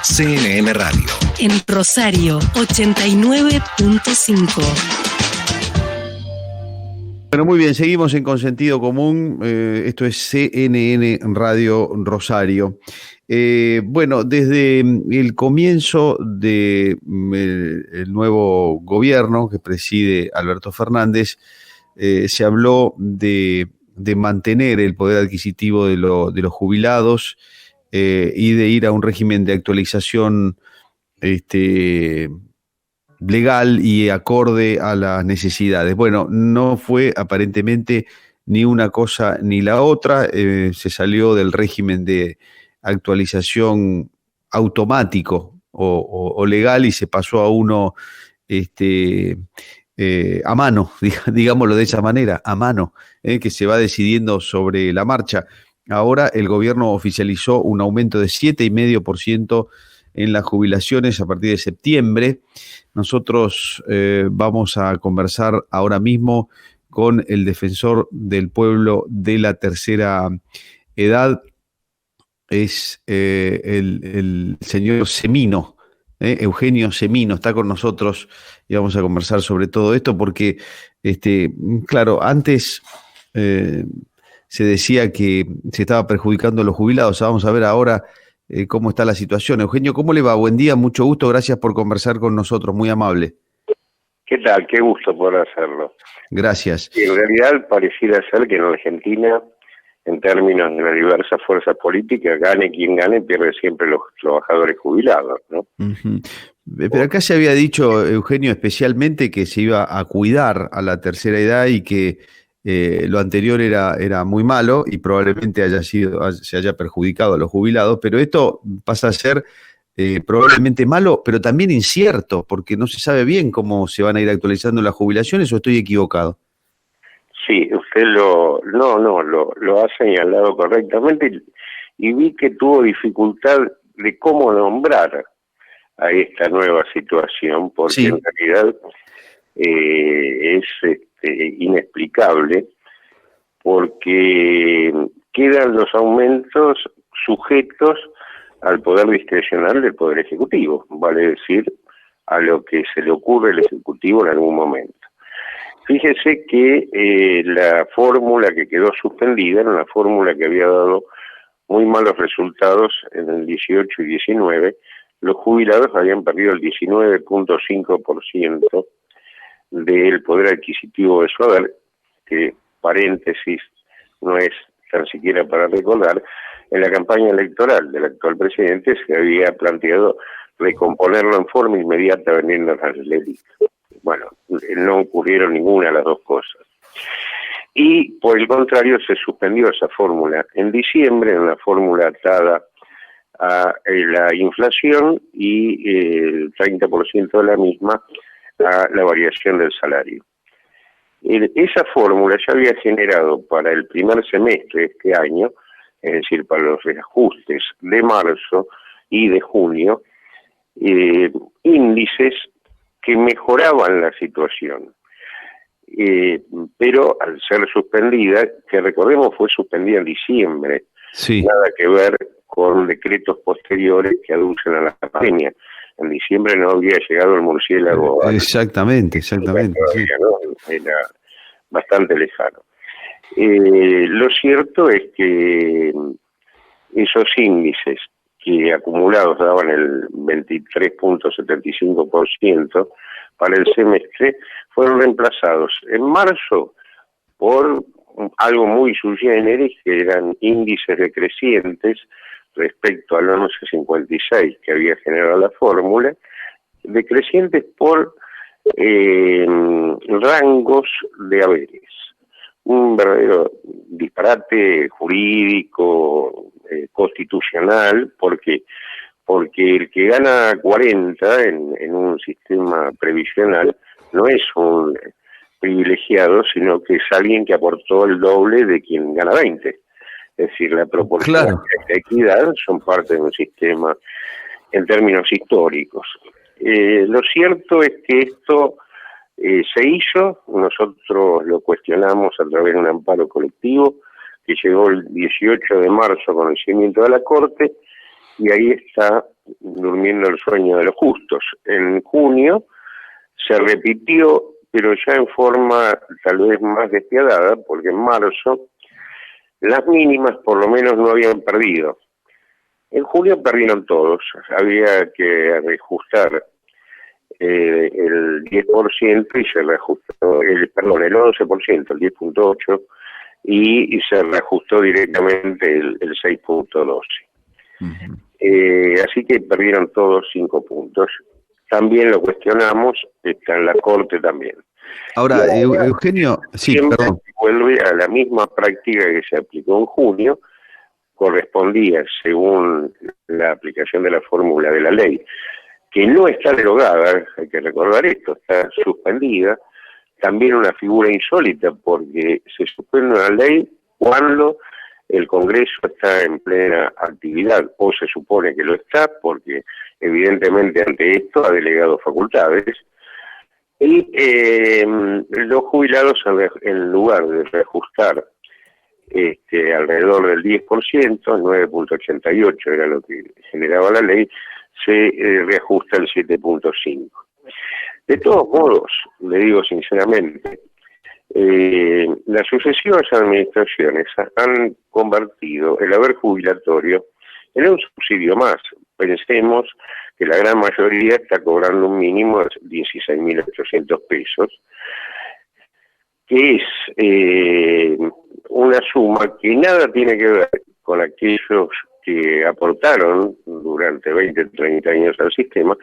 CNN Radio. En Rosario, 89.5. Bueno, muy bien, seguimos en Con Sentido Común. Esto es CNN Radio Rosario. Bueno, desde el comienzo del nuevo gobierno que preside Alberto Fernández, se habló de mantener el poder adquisitivo de los jubilados y de ir a un régimen de actualización legal y acorde a las necesidades. Bueno, no fue aparentemente ni una cosa ni la otra. Se salió del régimen de actualización automático o legal y se pasó a uno a mano, digámoslo de esa manera, a mano, que se va decidiendo sobre la marcha. Ahora el gobierno oficializó un aumento de 7,5% en las jubilaciones a partir de septiembre. Nosotros vamos a conversar ahora mismo con el defensor del pueblo de la tercera edad, es el señor Semino, Eugenio Semino, está con nosotros y vamos a conversar sobre todo esto porque, claro, antes se decía que se estaba perjudicando a los jubilados. Vamos a ver ahora cómo está la situación. Eugenio, ¿cómo le va? Buen día, mucho gusto, gracias por conversar con nosotros, muy amable. ¿Qué tal? Qué gusto poder hacerlo. Gracias. Y en realidad pareciera ser que en Argentina, en términos de las diversas fuerzas políticas, gane quien gane, pierde siempre los trabajadores jubilados, ¿no? Uh-huh. Pero acá se había dicho, Eugenio, especialmente que se iba a cuidar a la tercera edad y que lo anterior era muy malo y probablemente se haya perjudicado a los jubilados, pero esto pasa a ser probablemente malo, pero también incierto, porque no se sabe bien cómo se van a ir actualizando las jubilaciones, ¿o estoy equivocado? Sí, usted lo ha señalado correctamente y vi que tuvo dificultad de cómo nombrar a esta nueva situación, porque sí, en realidad es inexplicable, porque quedan los aumentos sujetos al poder discrecional del Poder Ejecutivo, vale decir, a lo que se le ocurre al Ejecutivo en algún momento. Fíjese que la fórmula que quedó suspendida era una fórmula que había dado muy malos resultados en el 18 y 19. Los jubilados habían perdido el 19,5% del poder adquisitivo de su haber, que, paréntesis, no es tan siquiera para recordar. En la campaña electoral del actual presidente se había planteado recomponerlo en forma inmediata vendiendo las élites. Bueno, no ocurrieron ninguna de las dos cosas. Y por el contrario se suspendió esa fórmula en diciembre, en la fórmula atada a la inflación y el 30% de la misma a la variación del salario. Esa fórmula ya había generado para el primer semestre de este año, es decir, para los reajustes de marzo y de junio, índices que mejoraban la situación. Pero al ser suspendida, que recordemos fue suspendida en diciembre, sí, nada que ver con decretos posteriores que aducen a la pandemia. En diciembre no había llegado el murciélago. Exactamente. Todavía, sí, ¿no? Era bastante lejano. Lo cierto es que esos índices que acumulados daban el 23,75% para el semestre, fueron reemplazados en marzo por algo muy sui generis, que eran índices decrecientes respecto al 11,56 que había generado la fórmula, decrecientes por rangos de haberes. Un verdadero disparate jurídico, constitucional, porque el que gana 40 en un sistema previsional no es un privilegiado, sino que es alguien que aportó el doble de quien gana 20. Es decir, la proporción y la equidad son parte de un sistema en términos históricos. Lo cierto es que esto se hizo, nosotros lo cuestionamos a través de un amparo colectivo que llegó el 18 de marzo con el conocimiento de la Corte, y ahí está durmiendo el sueño de los justos. En junio se repitió, pero ya en forma tal vez más despiadada, porque en marzo las mínimas por lo menos no habían perdido. En julio perdieron todos, había que reajustar el 10% y se reajustó, el 11%, el 10.8%, y se reajustó directamente el 6.12%. Uh-huh. Así que perdieron todos 5 puntos. También lo cuestionamos, está en la Corte también. Ahora, Eugenio, sí, perdón. Vuelve a la misma práctica que se aplicó en junio, correspondía, según la aplicación de la fórmula de la ley, que no está derogada, hay que recordar esto, está suspendida, también una figura insólita, porque se suspende una ley cuando el Congreso está en plena actividad, o se supone que lo está, porque evidentemente ante esto ha delegado facultades, y los jubilados, en lugar de reajustar alrededor del 10%, 9.88 era lo que generaba la ley, se reajusta el 7.5%. De todos modos, le digo sinceramente, las sucesivas administraciones han convertido el haber jubilatorio en un subsidio más. Pensemos que la gran mayoría está cobrando un mínimo de 16.800 pesos, que es una suma que nada tiene que ver con aquellos que aportaron durante 20, 30 años al sistema,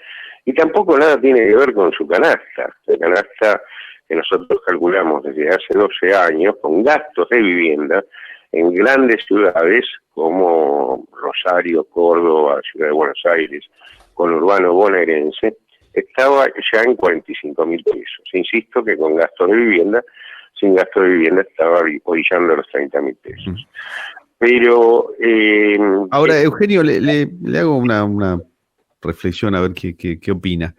y tampoco nada tiene que ver con su canasta. La canasta que nosotros calculamos desde hace 12 años, con gastos de vivienda en grandes ciudades como Rosario, Córdoba, Ciudad de Buenos Aires, conurbano bonaerense, estaba ya en 45.000 pesos. Insisto que con gastos de vivienda, sin gasto de vivienda estaba orillando los 30.000 pesos. Pero... ahora, Eugenio, le hago una reflexión a ver qué opina.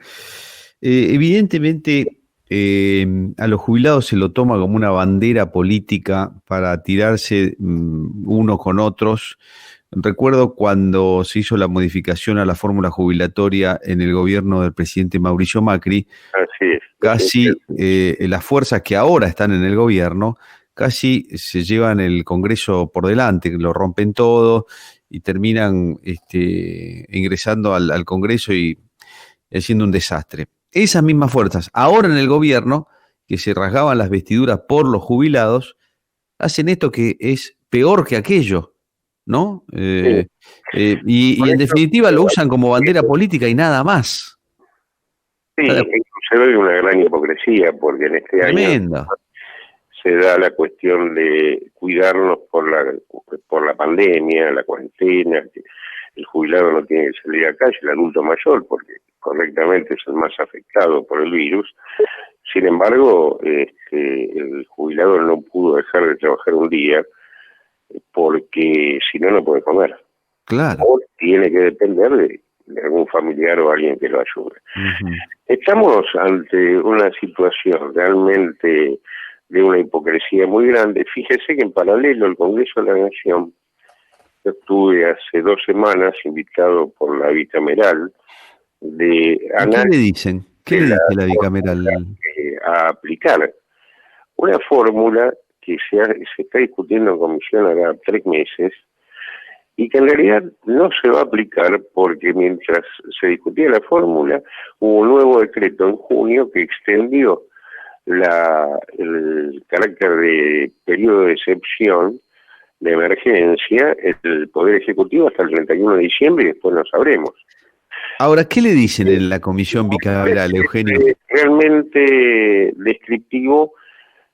Evidentemente, a los jubilados se lo toma como una bandera política para tirarse unos con otros. Recuerdo cuando se hizo la modificación a la fórmula jubilatoria en el gobierno del presidente Mauricio Macri, así es, casi las fuerzas que ahora están en el gobierno casi se llevan el Congreso por delante, lo rompen todo y terminan ingresando al Congreso y haciendo un desastre. Esas mismas fuerzas, ahora en el gobierno, que se rasgaban las vestiduras por los jubilados, hacen esto que es peor que aquello, ¿no? Sí. Y en definitiva lo usan como bandera política y nada más. Sí, incluso hay una gran hipocresía, porque en este Tremendo. año se da la cuestión de cuidarnos por la pandemia, la cuarentena, que el jubilado no tiene que salir a la calle, el adulto mayor, porque correctamente es el más afectado por el virus. Sin embargo, el jubilado no pudo dejar de trabajar un día porque si no, no puede comer. Claro. O tiene que depender de algún familiar o alguien que lo ayude. Uh-huh. Estamos ante una situación realmente de una hipocresía muy grande. Fíjese que en paralelo el Congreso de la Nación, yo estuve hace 2 semanas invitado por la bicameral de ¿Qué le dicen? ¿Qué le dice la bicameral? A aplicar una fórmula que se está discutiendo en comisión hace 3 meses y que en realidad no se va a aplicar porque mientras se discutía la fórmula hubo un nuevo decreto en junio que extendió el carácter de periodo de excepción de emergencia el Poder Ejecutivo hasta el 31 de diciembre y después lo sabremos. Ahora, ¿qué le dicen en la comisión bicameral, Eugenio? Realmente descriptivo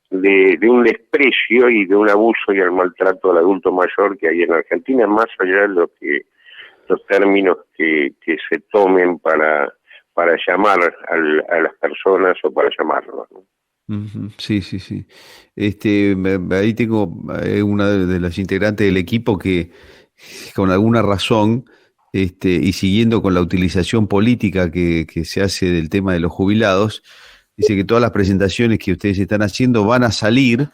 de un desprecio y de un abuso y el maltrato al adulto mayor que hay en Argentina, más allá de los términos que se tomen para llamar a las personas o para llamarlos, ¿no? Sí. Ahí tengo una de las integrantes del equipo que con alguna razón y siguiendo con la utilización política que se hace del tema de los jubilados, dice que todas las presentaciones que ustedes están haciendo van a salir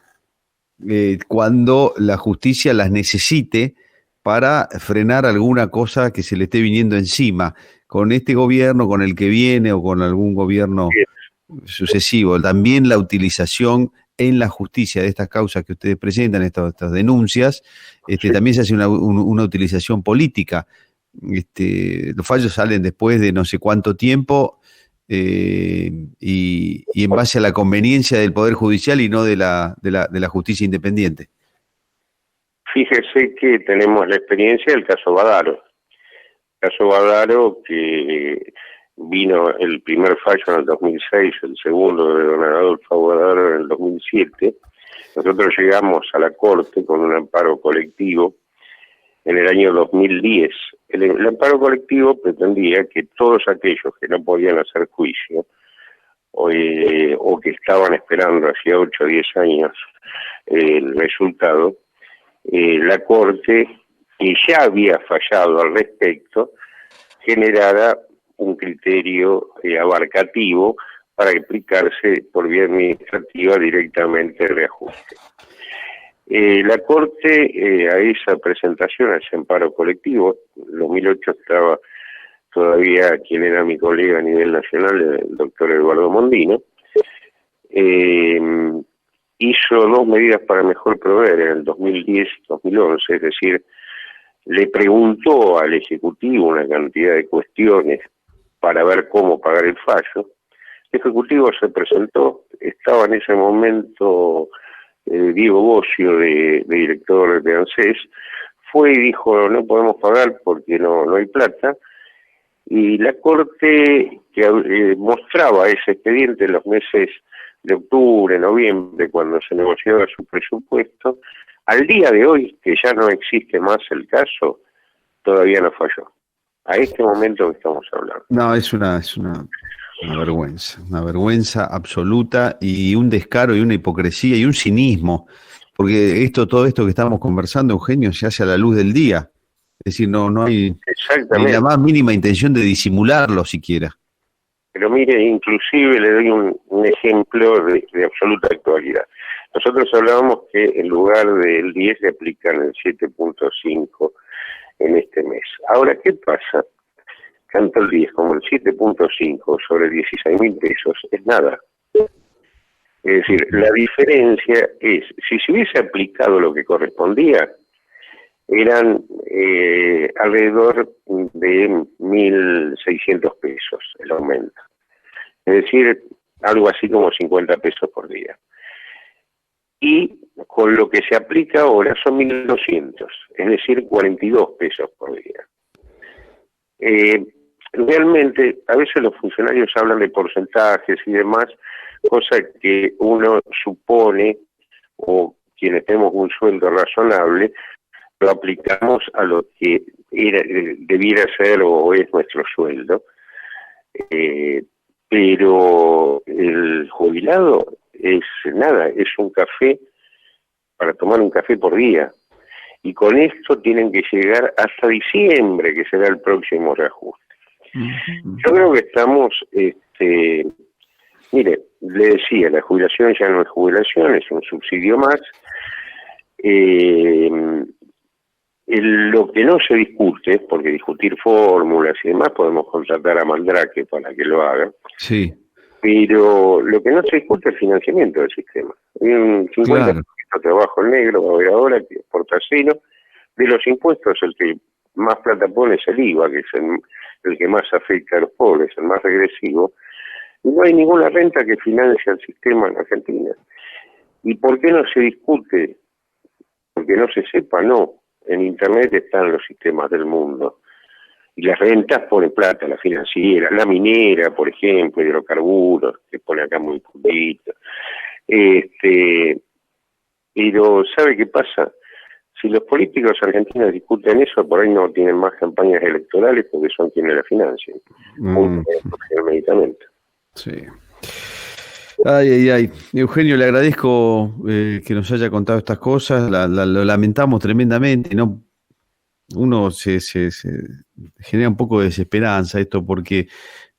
cuando la justicia las necesite para frenar alguna cosa que se le esté viniendo encima, con este gobierno, con el que viene o con algún gobierno sucesivo. También la utilización en la justicia de estas causas que ustedes presentan, estas denuncias, también se hace una utilización política. Los fallos salen después de no sé cuánto tiempo y en base a la conveniencia del Poder Judicial y no de la justicia independiente. Fíjese que tenemos la experiencia del caso Badaro. Caso Badaro, que vino el primer fallo en el 2006, el segundo de don Adolfo Badaro en el 2007. Nosotros llegamos a la Corte con un amparo colectivo en el año 2010. El amparo colectivo pretendía que todos aquellos que no podían hacer juicio o que estaban esperando hacía 8 o 10 años el resultado, la Corte, que ya había fallado al respecto, generara un criterio abarcativo para aplicarse por vía administrativa directamente el reajuste. La Corte, a esa presentación, a ese amparo colectivo, en 2008 estaba todavía quien era mi colega a nivel nacional, el doctor Eduardo Mondino, hizo 2 medidas para mejor proveer en el 2010-2011, es decir, le preguntó al Ejecutivo una cantidad de cuestiones para ver cómo pagar el fallo. El Ejecutivo se presentó, estaba en ese momento Diego Bocio, de director de ANSES, fue y dijo, no podemos pagar porque no hay plata, y la Corte, que mostraba ese expediente en los meses de octubre, noviembre, cuando se negociaba su presupuesto, al día de hoy, que ya no existe más el caso, todavía no falló. A este momento que estamos hablando. No, es una vergüenza absoluta y un descaro y una hipocresía y un cinismo, porque todo esto que estamos conversando, Eugenio, se hace a la luz del día. Es decir, no hay ni la más mínima intención de disimularlo siquiera. Pero mire, inclusive le doy un ejemplo de absoluta actualidad. Nosotros hablábamos que en lugar del 10 le aplican el 7.5 en este mes. Ahora, ¿qué pasa? Tanto el 10 como el 7.5 sobre 16.000 pesos es nada. Es decir, la diferencia es, si se hubiese aplicado lo que correspondía, eran alrededor de 1.600 pesos el aumento. Es decir, algo así como 50 pesos por día. Y con lo que se aplica ahora son 1.200, es decir, 42 pesos por día. Realmente, a veces los funcionarios hablan de porcentajes y demás, cosa que uno supone, o quienes tenemos un sueldo razonable, lo aplicamos a lo que debiera ser o es nuestro sueldo. Pero el jubilado es nada, es un café, para tomar un café por día. Y con esto tienen que llegar hasta diciembre, que será el próximo reajuste. Yo creo que estamos, mire, le decía, la jubilación ya no es jubilación, es un subsidio más. Lo que no se discute, porque discutir fórmulas y demás, podemos contratar a Mandrake para que lo haga. Sí. Pero lo que no se discute es el financiamiento del sistema. Hay un 50% de trabajo negro, va a haber ahora, que es por casino. De los impuestos, el que más plata pone es el IVA, que es el que más afecta a los pobres, el más regresivo. Y no hay ninguna renta que financie el sistema en Argentina. ¿Y por qué no se discute? Porque no se sepa, no. En Internet están los sistemas del mundo. Y las rentas ponen plata, la financiera, la minera, por ejemplo, hidrocarburos, que pone acá muy poquito. Pero, ¿sabe qué pasa? Si los políticos argentinos discuten eso, por ahí no tienen más campañas electorales porque son quienes la financian. Medicamento. Sí. Ay. Eugenio, le agradezco que nos haya contado estas cosas, lo lamentamos tremendamente, ¿no? Uno se genera un poco de desesperanza esto porque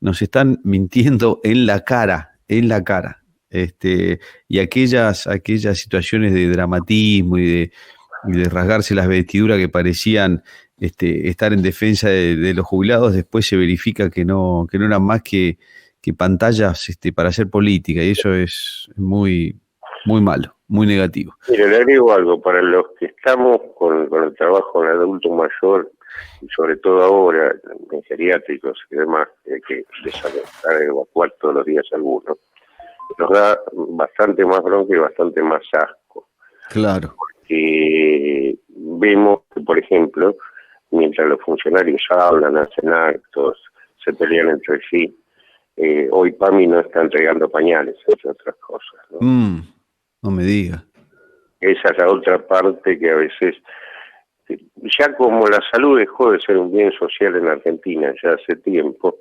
nos están mintiendo en la cara, y aquellas situaciones de dramatismo y y de rasgarse las vestiduras que parecían estar en defensa de los jubilados, después se verifica que no eran más que pantallas para hacer política, y eso es muy, muy malo, muy negativo. Mire, le agrego algo, para los que estamos con el trabajo en el adulto mayor, y sobre todo ahora en geriátricos y demás, que hay que evacuar todos los días algunos, nos da bastante más bronca y bastante más asco. Claro. Que vemos que, por ejemplo, mientras los funcionarios hablan, hacen actos, se pelean entre sí, hoy PAMI no está entregando pañales, entre otras cosas, ¿no? No me diga. Esa es la otra parte que a veces, ya como la salud dejó de ser un bien social en Argentina ya hace tiempo,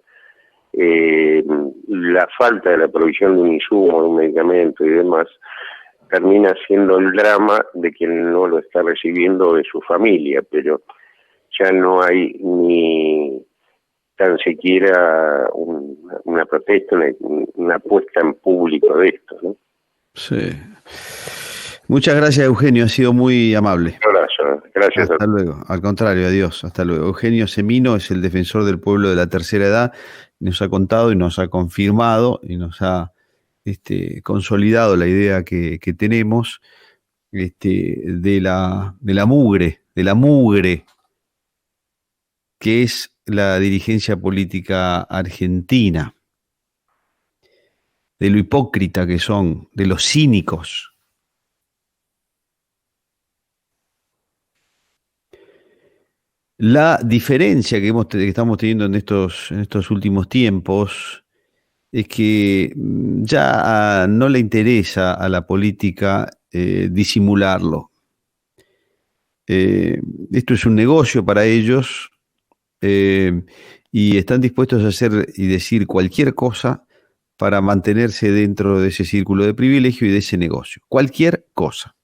la falta de la provisión de un insumo, de un medicamento y demás, termina siendo el drama de quien no lo está recibiendo, de su familia, pero ya no hay ni tan siquiera una protesta, una puesta en público de esto, ¿no? Sí. Muchas gracias, Eugenio, ha sido muy amable. Un abrazo, gracias. Hasta luego, al contrario, adiós, hasta luego. Eugenio Semino es el defensor del pueblo de la tercera edad, nos ha contado y nos ha confirmado y nos ha consolidado la idea que tenemos de la mugre que es la dirigencia política argentina, de lo hipócrita que son, de los cínicos. La diferencia que estamos teniendo en estos últimos tiempos es que ya no le interesa a la política disimularlo. Esto es un negocio para ellos y están dispuestos a hacer y decir cualquier cosa para mantenerse dentro de ese círculo de privilegio y de ese negocio. Cualquier cosa.